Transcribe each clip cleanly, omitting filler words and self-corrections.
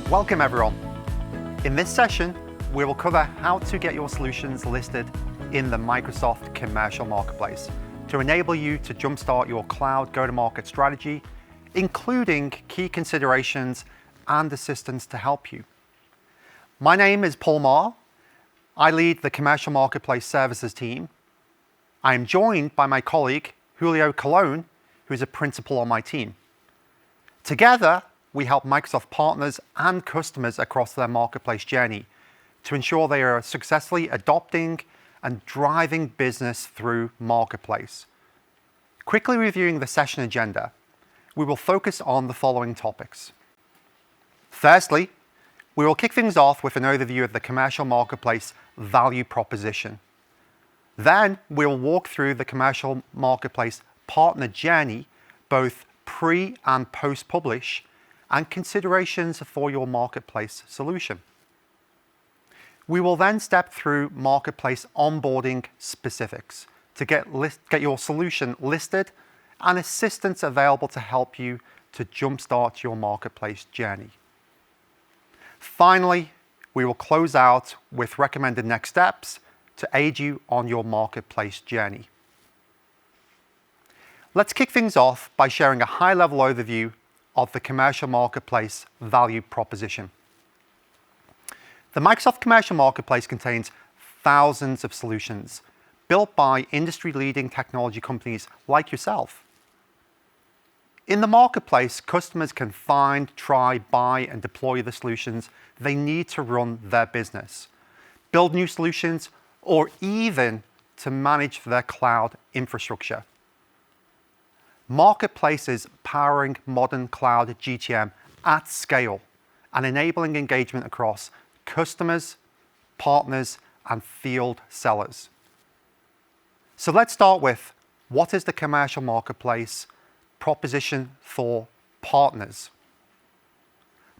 Welcome everyone. In this session, we will cover how to get your solutions listed in the Microsoft Commercial Marketplace to enable you to jumpstart your cloud go-to-market strategy, including key considerations and assistance to help you. My name is Paul Marr. I lead the Commercial Marketplace Services team. I am joined by my colleague, Julio Colon, who is a principal on my team. Together, we help Microsoft partners and customers across their marketplace journey to ensure they are successfully adopting and driving business through Marketplace. Quickly reviewing the session agenda, we will focus on the following topics. Firstly, we will kick things off with an overview of the Commercial Marketplace value proposition. Then we will walk through the Commercial Marketplace partner journey, both pre and post-publish, and considerations for your marketplace solution. We will then step through marketplace onboarding specifics to get your solution listed and assistance available to help you to jumpstart your marketplace journey. Finally, we will close out with recommended next steps to aid you on your marketplace journey. Let's kick things off by sharing a high-level overview of the Commercial Marketplace value proposition. The Microsoft Commercial Marketplace contains thousands of solutions built by industry-leading technology companies like yourself. In the marketplace, customers can find, try, buy, and deploy the solutions they need to run their business, build new solutions, or even to manage their cloud infrastructure. Marketplace is powering modern cloud GTM at scale and enabling engagement across customers, partners, and field sellers. So let's start with, what is the Commercial Marketplace proposition for partners?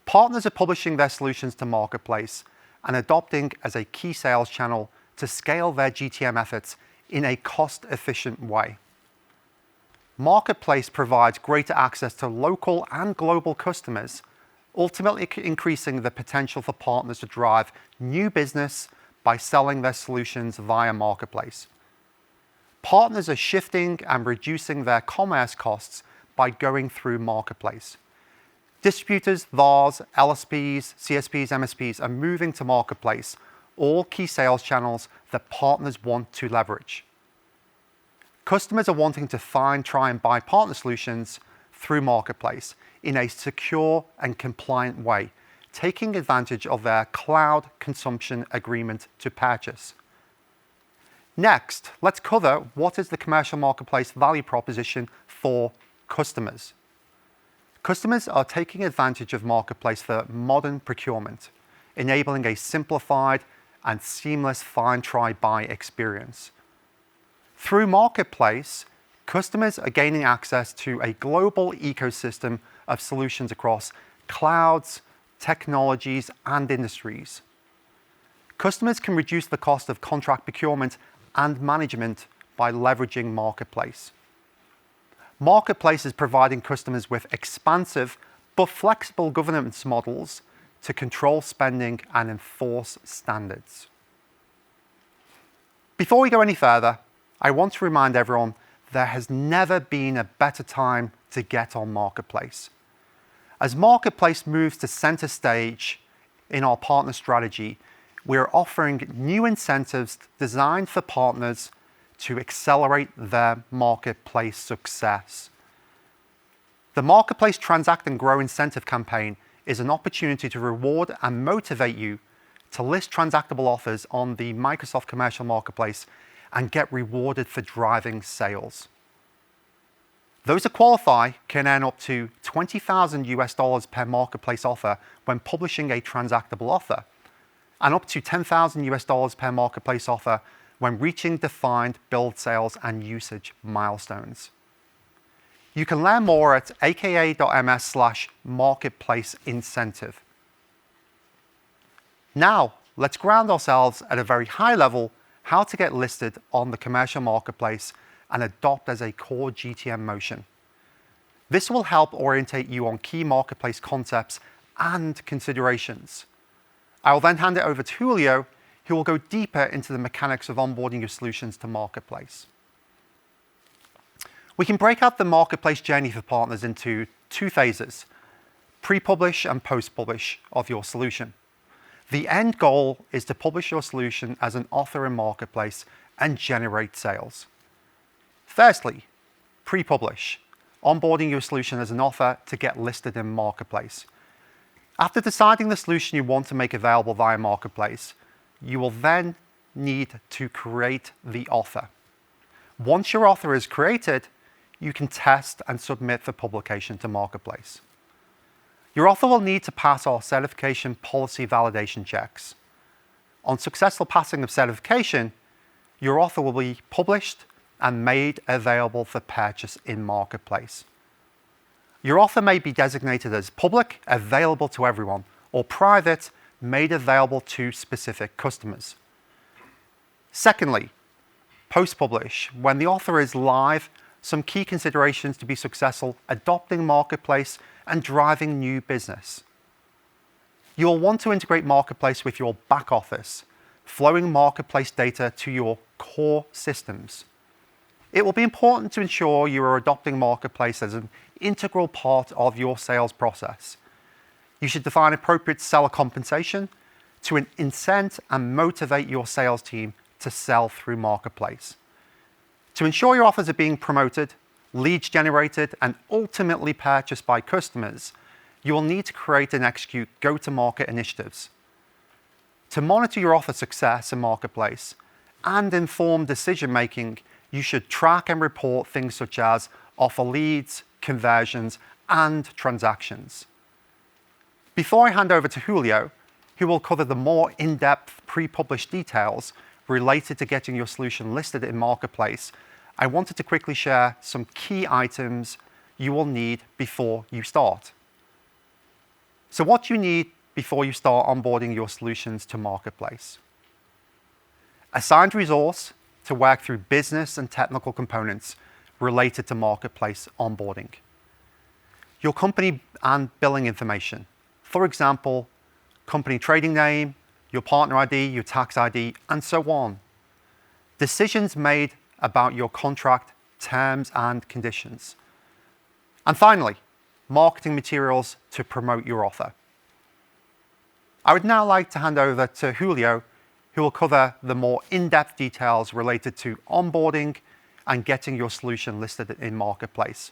Partners are publishing their solutions to Marketplace and adopting as a key sales channel to scale their GTM efforts in a cost-efficient way. Marketplace provides greater access to local and global customers, ultimately increasing the potential for partners to drive new business by selling their solutions via Marketplace. Partners are shifting and reducing their commerce costs by going through Marketplace. Distributors, VARs, LSPs, CSPs, MSPs are moving to Marketplace, all key sales channels that partners want to leverage. Customers are wanting to find, try, and buy partner solutions through Marketplace in a secure and compliant way, taking advantage of their cloud consumption agreement to purchase. Next, let's cover what is the Commercial Marketplace value proposition for customers. Customers are taking advantage of Marketplace for modern procurement, enabling a simplified and seamless find, try, buy experience. Through Marketplace, customers are gaining access to a global ecosystem of solutions across clouds, technologies, and industries. Customers can reduce the cost of contract procurement and management by leveraging Marketplace. Marketplace is providing customers with expansive but flexible governance models to control spending and enforce standards. Before we go any further, I want to remind everyone there has never been a better time to get on Marketplace. As Marketplace moves to center stage in our partner strategy, we are offering new incentives designed for partners to accelerate their Marketplace success. The Marketplace Transact and Grow incentive campaign is an opportunity to reward and motivate you to list transactable offers on the Microsoft Commercial Marketplace and get rewarded for driving sales. Those who qualify can earn up to $20,000 per Marketplace offer when publishing a transactable offer, and up to $10,000 per Marketplace offer when reaching defined build sales and usage milestones. You can learn more at aka.ms/marketplace incentive. Now, let's ground ourselves at a very high level how to get listed on the Commercial Marketplace and adopt as a core GTM motion. This will help orientate you on key marketplace concepts and considerations. I will then hand it over to Julio, who will go deeper into the mechanics of onboarding your solutions to Marketplace. We can break out the Marketplace journey for partners into two phases, pre-publish and post-publish of your solution. The end goal is to publish your solution as an author in Marketplace and generate sales. Firstly, pre-publish, onboarding your solution as an author to get listed in Marketplace. After deciding the solution you want to make available via Marketplace, you will then need to create the offer. Once your offer is created, you can test and submit for publication to Marketplace. Your offer will need to pass our certification policy validation checks. On successful passing of certification, your offer will be published and made available for purchase in Marketplace. Your offer may be designated as public, available to everyone, or private, made available to specific customers. Secondly, post-publish. When the offer is live, some key considerations to be successful adopting Marketplace and driving new business. You'll want to integrate Marketplace with your back office, flowing Marketplace data to your core systems. It will be important to ensure you are adopting Marketplace as an integral part of your sales process. You should define appropriate seller compensation to incent and motivate your sales team to sell through Marketplace. To ensure your offers are being promoted, leads generated, and ultimately purchased by customers, you will need to create and execute go-to-market initiatives. To monitor your offer success in Marketplace and inform decision-making, you should track and report things such as offer leads, conversions, and transactions. Before I hand over to Julio, who will cover the more in-depth pre-published details related to getting your solution listed in Marketplace, I wanted to quickly share some key items you will need before you start. So what do you need before you start onboarding your solutions to Marketplace? A signed resource to work through business and technical components related to Marketplace onboarding. Your company and billing information. For example, company trading name, your partner ID, your tax ID, and so on. Decisions made about your contract, terms, and conditions. And finally, marketing materials to promote your offer. I would now like to hand over to Julio, who will cover the more in-depth details related to onboarding and getting your solution listed in Marketplace.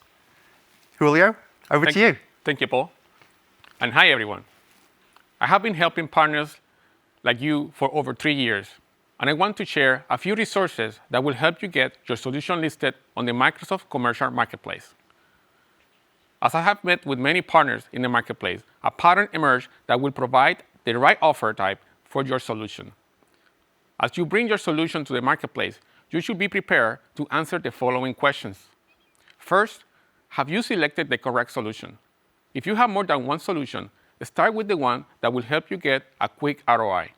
Julio, over to you. Thank you, Paul. And hi, everyone. I have been helping partners like you for over 3 years, and I want to share a few resources that will help you get your solution listed on the Microsoft Commercial Marketplace. As I have met with many partners in the marketplace, a pattern emerged that will provide the right offer type for your solution. As you bring your solution to the marketplace, you should be prepared to answer the following questions. First, have you selected the correct solution? If you have more than one solution, start with the one that will help you get a quick ROI.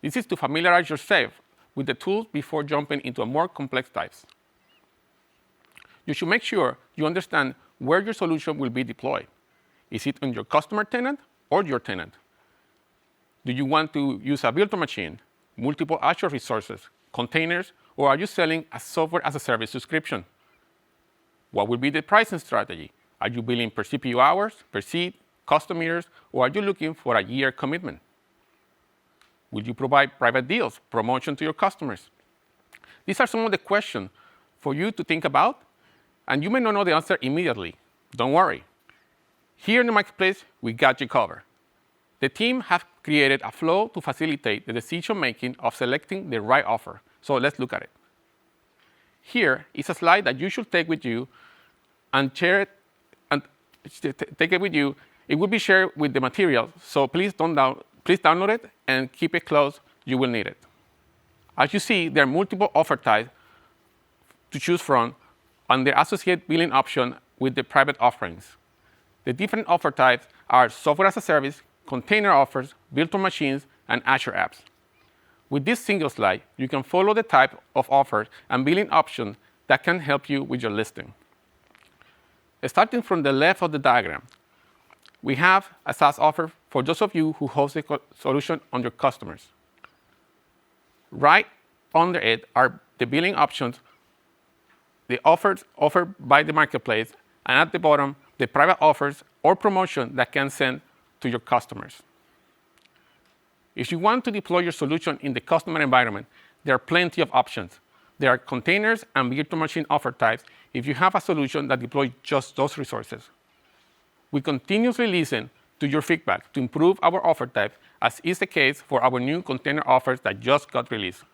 This is to familiarize yourself with the tools before jumping into more complex types. You should make sure you understand where your solution will be deployed. Is it on your customer tenant or your tenant? Do you want to use a virtual machine, multiple Azure resources, containers, or are you selling a software as a service subscription? What will be the pricing strategy? Are you billing per CPU hours, per seat, custom meters, or are you looking for a year commitment? Will you provide private deals, promotion to your customers? These are some of the questions for you to think about, and you may not know the answer immediately. Don't worry. Here in the marketplace, we got you covered. The team have created a flow to facilitate the decision-making of selecting the right offer. So let's look at it. Here is a slide that you should take with you and share it, and take it with you. It will be shared with the material, so please download it and keep it close. You will need it. As you see, there are multiple offer types to choose from and the associated billing option with the private offerings. The different offer types are software as a service, container offers, virtual machines, and Azure apps. With this single slide, you can follow the type of offers and billing options that can help you with your listing. Starting from the left of the diagram, we have a SaaS offer for those of you who host the solution on your customers. Right under it are the billing options, the offers offered by the marketplace, and at the bottom, the private offers or promotion that can send to your customers. If you want to deploy your solution in the customer environment, there are plenty of options. There are containers and virtual machine offer types if you have a solution that deploys just those resources. We continuously listen to your feedback to improve our offer type, as is the case for our new container offers that just got released.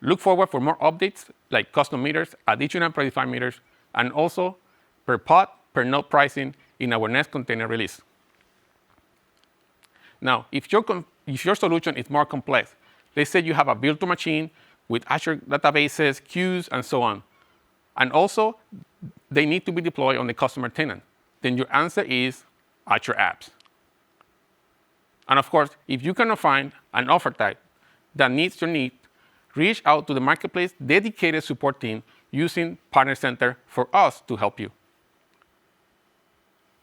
Look forward for more updates like custom meters, additional predefined meters, and also per pod, per node pricing in our next container release. Now, if your solution is more complex, let's say you have a virtual machine with Azure databases, queues, and so on, and also they need to be deployed on the customer tenant, then your answer is Azure Apps. And of course, if you cannot find an offer type that meets your need, reach out to the marketplace dedicated support team using Partner Center for us to help you.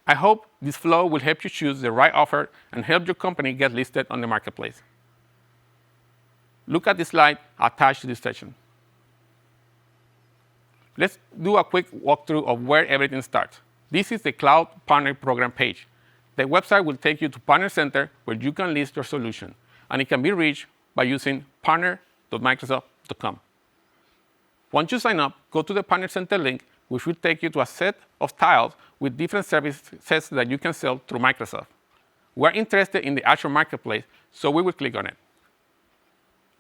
I hope this flow will help you choose the right offer and help your company get listed on the marketplace. Look at the slide attached to this session. Let's do a quick walkthrough of where everything starts. This is the Cloud Partner Program page. The website will take you to Partner Center, where you can list your solution, and it can be reached by using partner.microsoft.com. Once you sign up, go to the Partner Center link, which will take you to a set of tiles with different services that you can sell through Microsoft. We're interested in the Azure Marketplace, so we will click on it.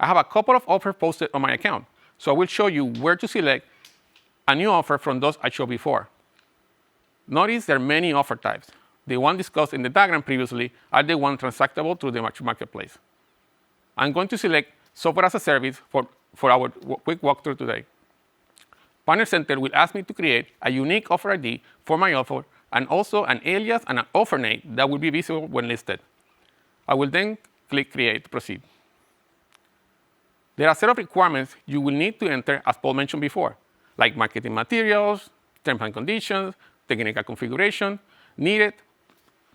I have a couple of offers posted on my account, so I will show you where to select a new offer from those I showed before. Notice there are many offer types. The one discussed in the diagram previously are the ones transactable through the Azure Marketplace. I'm going to select Software as a Service for our quick walkthrough today. Partner Center will ask me to create a unique offer ID for my offer and also an alias and an offer name that will be visible when listed. I will then click Create to proceed. There are a set of requirements you will need to enter, as Paul mentioned before, like marketing materials, terms and conditions, technical configuration, needed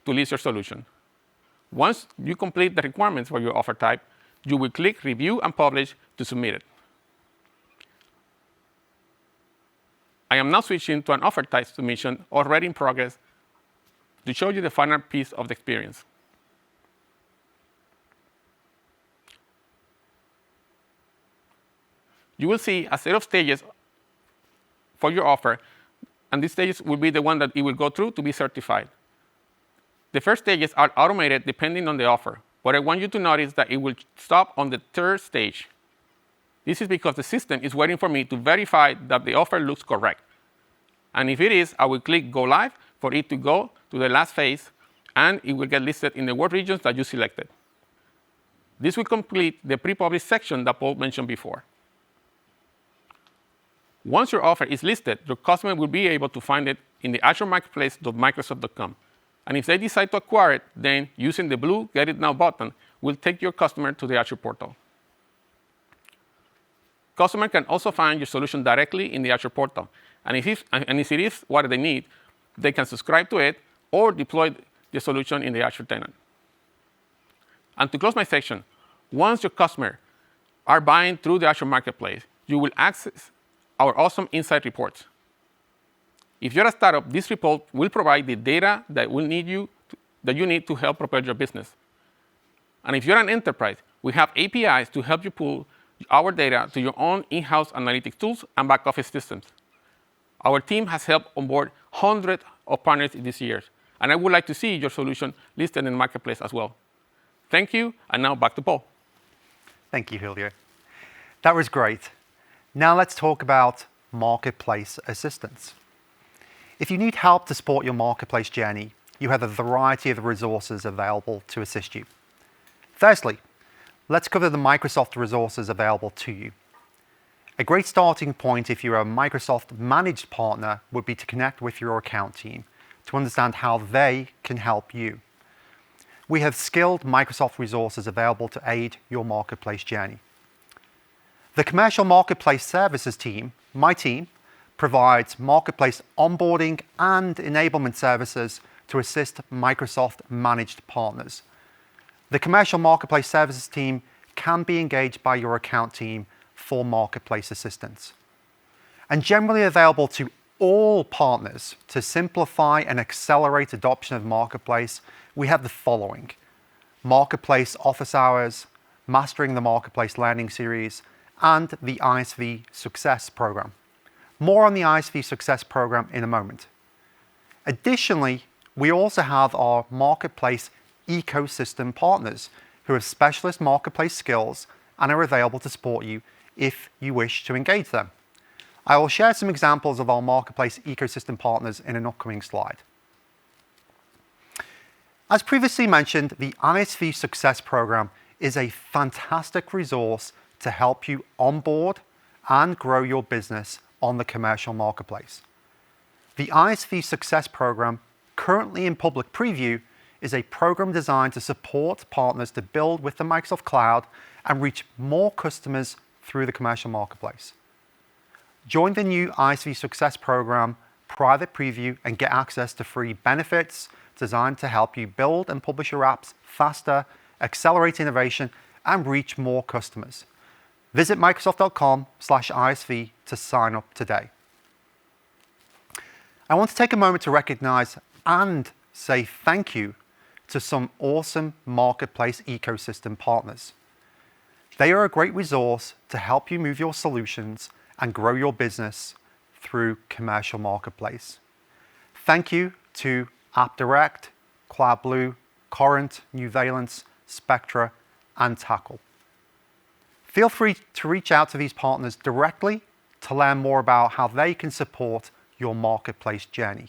to list your solution. Once you complete the requirements for your offer type, you will click Review and Publish to submit it. I am now switching to an offer type submission already in progress to show you the final piece of the experience. You will see a set of stages for your offer, and these stages will be the one that it will go through to be certified. The first stages are automated depending on the offer, but I want you to notice that it will stop on the third stage. This is because the system is waiting for me to verify that the offer looks correct. And if it is, I will click Go Live for it to go to the last phase, and it will get listed in the world regions that you selected. This will complete the pre-published section that Paul mentioned before. Once your offer is listed, your customer will be able to find it in the Azure Marketplace.microsoft.com. And if they decide to acquire it, then using the blue Get It Now button will take your customer to the Azure portal. Customer can also find your solution directly in the Azure portal. And if it is what they need, they can subscribe to it or deploy the solution in the Azure tenant. And to close my section, once your customers are buying through the Azure Marketplace, you will access our awesome insight reports. If you're a startup, this report will provide the data that you need to help propel your business. And if you're an enterprise, we have APIs to help you pull our data to your own in-house analytics tools and back office systems. Our team has helped onboard hundreds of partners this year, and I would like to see your solution listed in the marketplace as well. Thank you, and now back to Paul. Thank you, Julio. That was great. Now let's talk about marketplace assistance. If you need help to support your marketplace journey, you have a variety of resources available to assist you. Firstly, let's cover the Microsoft resources available to you. A great starting point if you're a Microsoft managed partner would be to connect with your account team to understand how they can help you. We have skilled Microsoft resources available to aid your marketplace journey. The Commercial Marketplace Services team, my team, provides marketplace onboarding and enablement services to assist Microsoft managed partners. The commercial marketplace services team can be engaged by your account team for marketplace assistance. And generally available to all partners to simplify and accelerate adoption of marketplace, we have the following: Marketplace Office Hours, Mastering the Marketplace Learning Series, and the ISV Success Program. More on the ISV Success Program in a moment. Additionally, we also have our marketplace ecosystem partners who have specialist marketplace skills and are available to support you if you wish to engage them. I will share some examples of our marketplace ecosystem partners in an upcoming slide. As previously mentioned, the ISV Success Program is a fantastic resource to help you onboard and grow your business on the commercial marketplace. The ISV Success Program, currently in public preview, is a program designed to support partners to build with the Microsoft Cloud and reach more customers through the commercial marketplace. Join the new ISV Success Program private preview and get access to free benefits designed to help you build and publish your apps faster, accelerate innovation, and reach more customers. Visit Microsoft.com/ISV to sign up today. I want to take a moment to recognize and say thank you to some awesome marketplace ecosystem partners. They are a great resource to help you move your solutions and grow your business through commercial marketplace. Thank you to AppDirect, CloudBlue, Current, Nuvalence, Spectra, and Tackle. Feel free to reach out to these partners directly to learn more about how they can support your marketplace journey.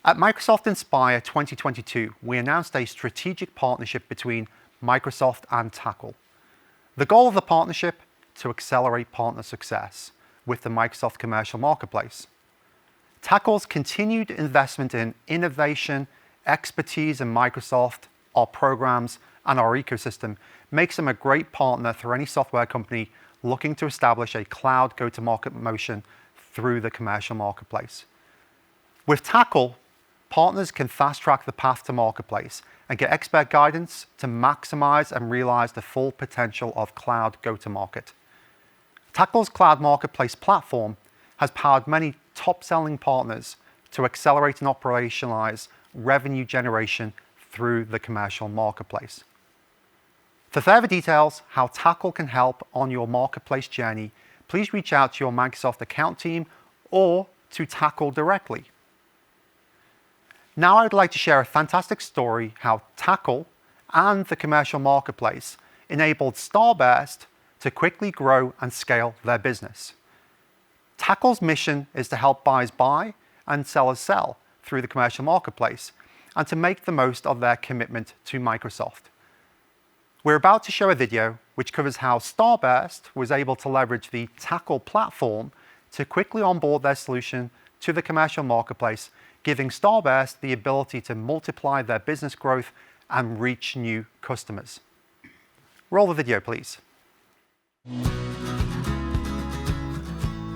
At Microsoft Inspire 2022, we announced a strategic partnership between Microsoft and Tackle. The goal of the partnership: to accelerate partner success with the Microsoft Commercial Marketplace. Tackle's continued investment in innovation, expertise in Microsoft, our programs, and our ecosystem makes them a great partner for any software company looking to establish a cloud go-to-market motion through the commercial marketplace. With Tackle, partners can fast-track the path to marketplace and get expert guidance to maximize and realize the full potential of cloud go-to-market. Tackle's cloud marketplace platform has powered many top-selling partners to accelerate and operationalize revenue generation through the commercial marketplace. For further details how Tackle can help on your marketplace journey, please reach out to your Microsoft account team or to Tackle directly. Now I'd like to share a fantastic story how Tackle and the commercial marketplace enabled Starburst to quickly grow and scale their business. Tackle's mission is to help buyers buy and sellers sell through the commercial marketplace and to make the most of their commitment to Microsoft. We're about to show a video which covers how Starburst was able to leverage the Tackle platform to quickly onboard their solution to the commercial marketplace, giving Starburst the ability to multiply their business growth and reach new customers. Roll the video, please.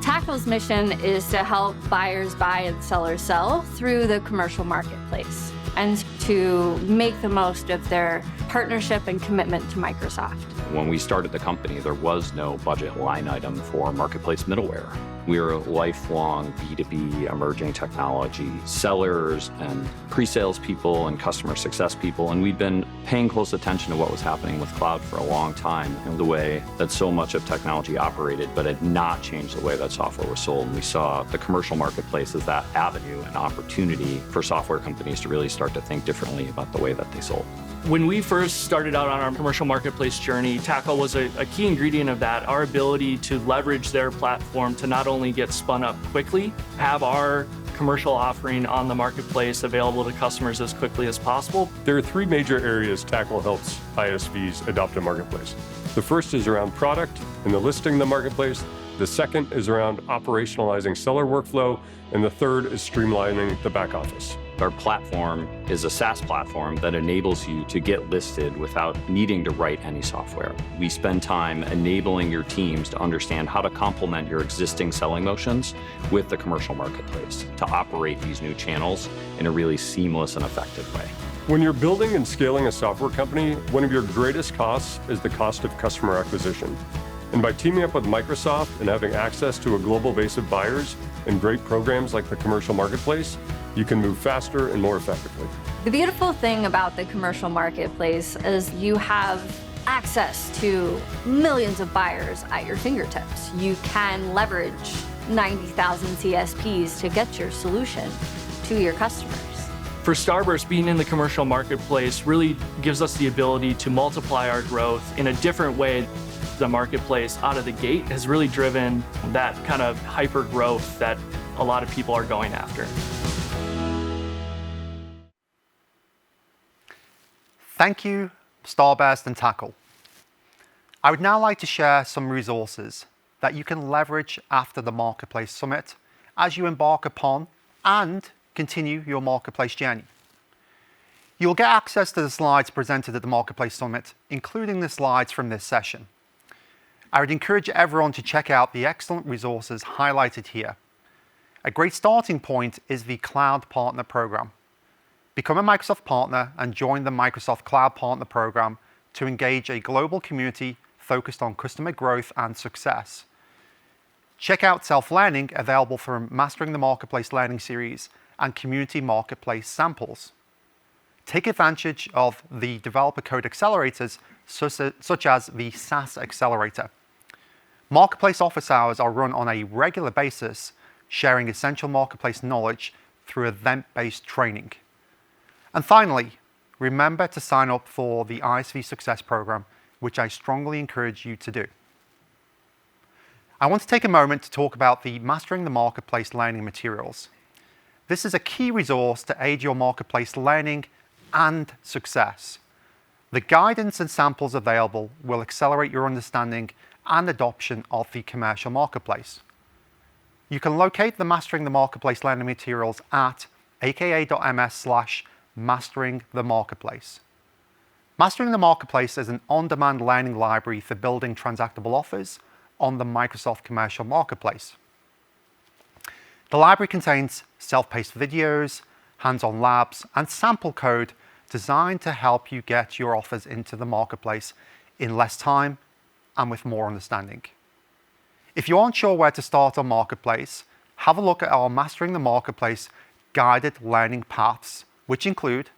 Tackle's mission is to help buyers buy and sellers sell through the commercial marketplace and to make the most of their partnership and commitment to Microsoft. When we started the company, there was no budget line item for marketplace middleware. We are lifelong B2B emerging technology sellers and pre-sales people and customer success people, and we've been paying close attention to what was happening with cloud for a long time and the way that so much of technology operated, but had not changed the way that software was sold. And we saw the commercial marketplace as that avenue and opportunity for software companies to really start to think differently about the way that they sold. When we first started out on our commercial marketplace journey, Tackle was a key ingredient of that, our ability to leverage their platform to not only get spun up quickly, have our commercial offering on the marketplace available to customers as quickly as possible. There are three major areas Tackle helps ISVs adopt a marketplace. The first is around product and the listing the marketplace. The second is around operationalizing seller workflow. And the third is streamlining the back office. Our platform is a SaaS platform that enables you to get listed without needing to write any software. We spend time enabling your teams to understand how to complement your existing selling motions with the commercial marketplace to operate these new channels in a really seamless and effective way. When you're building and scaling a software company, one of your greatest costs is the cost of customer acquisition. And by teaming up with Microsoft and having access to a global base of buyers and great programs like the commercial marketplace, you can move faster and more effectively. The beautiful thing about the commercial marketplace is you have access to millions of buyers at your fingertips. You can leverage 90,000 CSPs to get your solution to your customers. For Starburst, being in the commercial marketplace really gives us the ability to multiply our growth in a different way. The marketplace out of the gate has really driven that kind of hyper growth that a lot of people are going after. Thank you, Starburst and Tackle. I would now like to share some resources that you can leverage after the Marketplace Summit as you embark upon and continue your Marketplace journey. You'll get access to the slides presented at the Marketplace Summit, including the slides from this session. I would encourage everyone to check out the excellent resources highlighted here. A great starting point is the Cloud Partner Program. Become a Microsoft partner and join the Microsoft Cloud Partner Program to engage a global community focused on customer growth and success. Check out self-learning available from Mastering the Marketplace Learning Series and Community Marketplace samples. Take advantage of the developer code accelerators such as the SaaS Accelerator. Marketplace office hours are run on a regular basis, sharing essential marketplace knowledge through event-based training. And finally, remember to sign up for the ISV Success Program, which I strongly encourage you to do. I want to take a moment to talk about the Mastering the Marketplace learning materials. This is a key resource to aid your marketplace learning and success. The guidance and samples available will accelerate your understanding and adoption of the commercial marketplace. You can locate the Mastering the Marketplace learning materials at aka.ms/Mastering the Marketplace. Mastering the Marketplace is an on-demand learning library for building transactable offers on the Microsoft Commercial Marketplace. The library contains self-paced videos, hands-on labs, and sample code designed to help you get your offers into the marketplace in less time and with more understanding. If you aren't sure where to start on Marketplace, have a look at our Mastering the Marketplace guided learning paths, which include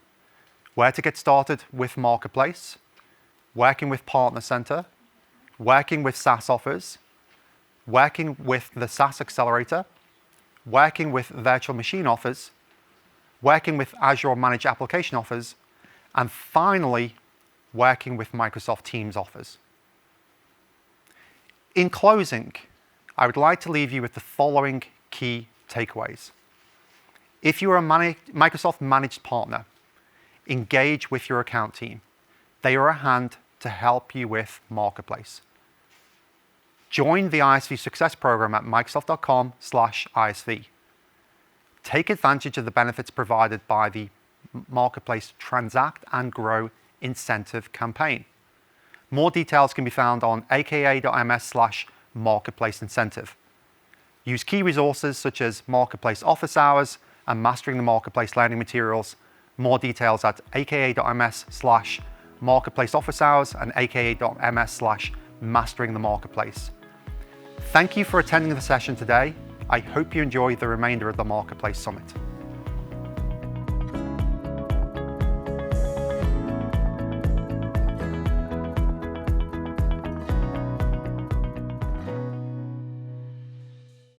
where to get started with Marketplace, working with Partner Center, working with SaaS offers, working with the SaaS Accelerator, working with virtual machine offers, working with Azure Managed Application offers, and finally, working with Microsoft Teams offers. In closing, I would like to leave you with the following key takeaways. If you are a Microsoft Managed Partner, engage with your account team. They are a hand to help you with Marketplace. Join the ISV Success Program at Microsoft.com/ISV. Take advantage of the benefits provided by the Marketplace Transact and Grow incentive campaign. More details can be found on aka.ms/Marketplace Incentive. Use key resources such as Marketplace Office Hours and Mastering the Marketplace learning materials. More details at aka.ms/Marketplace Office Hours and aka.ms/Mastering the Marketplace. Thank you for attending the session today. I hope you enjoy the remainder of the Marketplace Summit.